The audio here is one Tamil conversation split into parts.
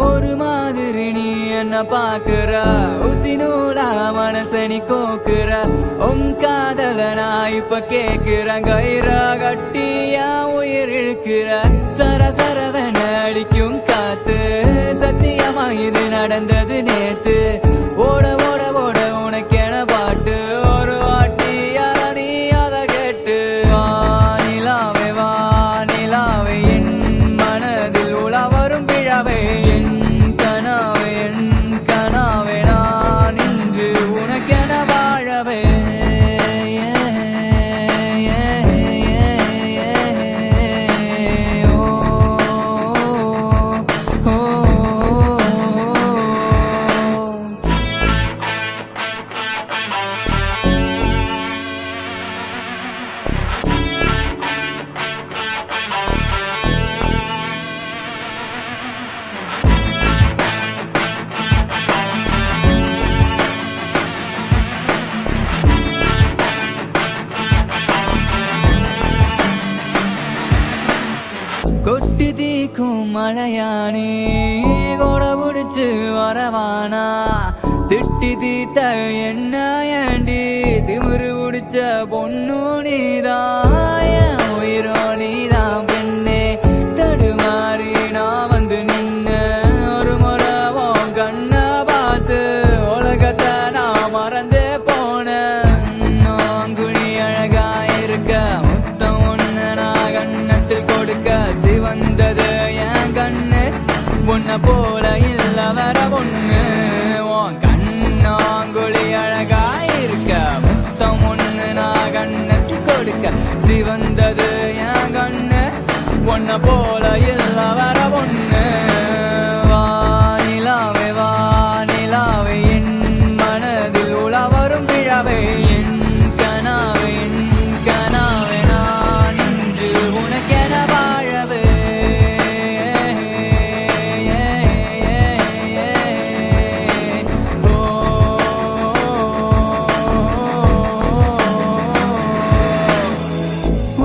ஒரு மாதிரி நீ என்ன பாக்குற உசினூலா மனசனி கோக்குற உன் காதல நான் இப்ப கேக்குறேன் கயிறா கட்டியா உயிர் இழுக்கிற சரசரவன அடிக்கும் காத்து சத்தியமா இது நடந்தது நேத்து ஓட ஓட ஓட உனக்கென பாட்டு ஒரு வாட்டி நீ அத கேட்டு வானிலாவே வானிலாவே என் மனதில் உலா வரும் பிழவே கொட்டி தீக்கும் மழையானே கொட புடிச்சு வரவானா திட்டி தீத்த என்ன ஏண்டி திமிரு புடிச்ச பொண்ணு நீதான் உயிரோ நீதான் பெண்ணே தடுமாறி நான் வந்து நின்ன ஒரு முறை உன் கண்ண பார்த்து உலகத்தை நான் மறந்தே போனேன் குழி அழகா இருக்க முத்தம் ஒண்ணு நான் கண்ணத்தில் கொடுக்க சிவந்தது என் கண்ணு உன்னை போல இல்ல வர பொண்ணு உன் கண்ணாங்குழி அழகா இருக்க முத்தம் ஒண்ணு நான் கண்ணத்தில் கொடுக்க சிவந்தது என் கண்ணு உன்னை போல இல்ல வர பொண்ணு வானிலாவே வானிலாவே என் மனதில் உலா வரும் பிழவே என் கனாவே நான் இன்று உனக்கென வாழவே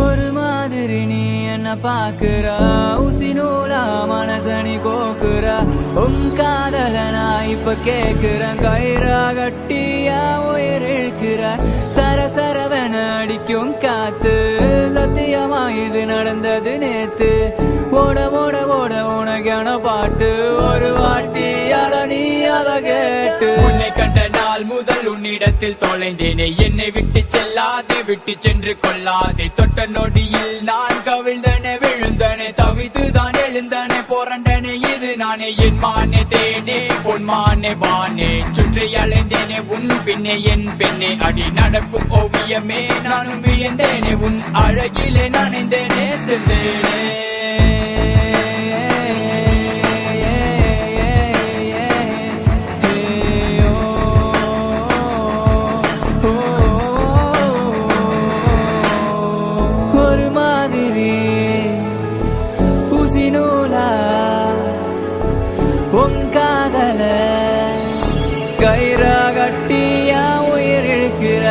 ஒரு மாதிரி நீ என்ன பாக்குற உசினூலா மனசனி கோக்குற உன் காதல நான் இப்ப கேக்குறேன் கயிறா கட்டியா உயிர் இழுக்கிற சரசரவன அடிக்கும் காத்து சத்தியமா இது நடந்தது நேத்து ஓட ஓட ஓட உனக்கான பாட்டு ஒரு வாட்டி நீ அத கேட்டு உன்னை கண்ட நாள் முதல் உன்னிடத்தில் தொலைந்தேனே என்னை விட்டு செல்லாதே விட்டு சென்று கொள்ளாதே தொட்ட நொடியில் நான் கவிழ்ந்தனே விழுந்தனே தவித்துதான் எழுந்தனே போரண்டனே இது நானே என் மானே தேனே பொன் மானே பானே சுற்றி அலைந்தேனே உன் பின்னே என் பெண்ணே அடி நடக்கும் ஓவியமே நானும் வியந்தேனே உன் அழகிலே நனைந்தேனே சென்றேனே ஒரு மாதிரி உசினூலா உன் காதல கயிறா கட்டியா உயிர் இழுக்கிற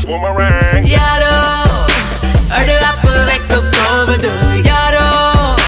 Boomerang.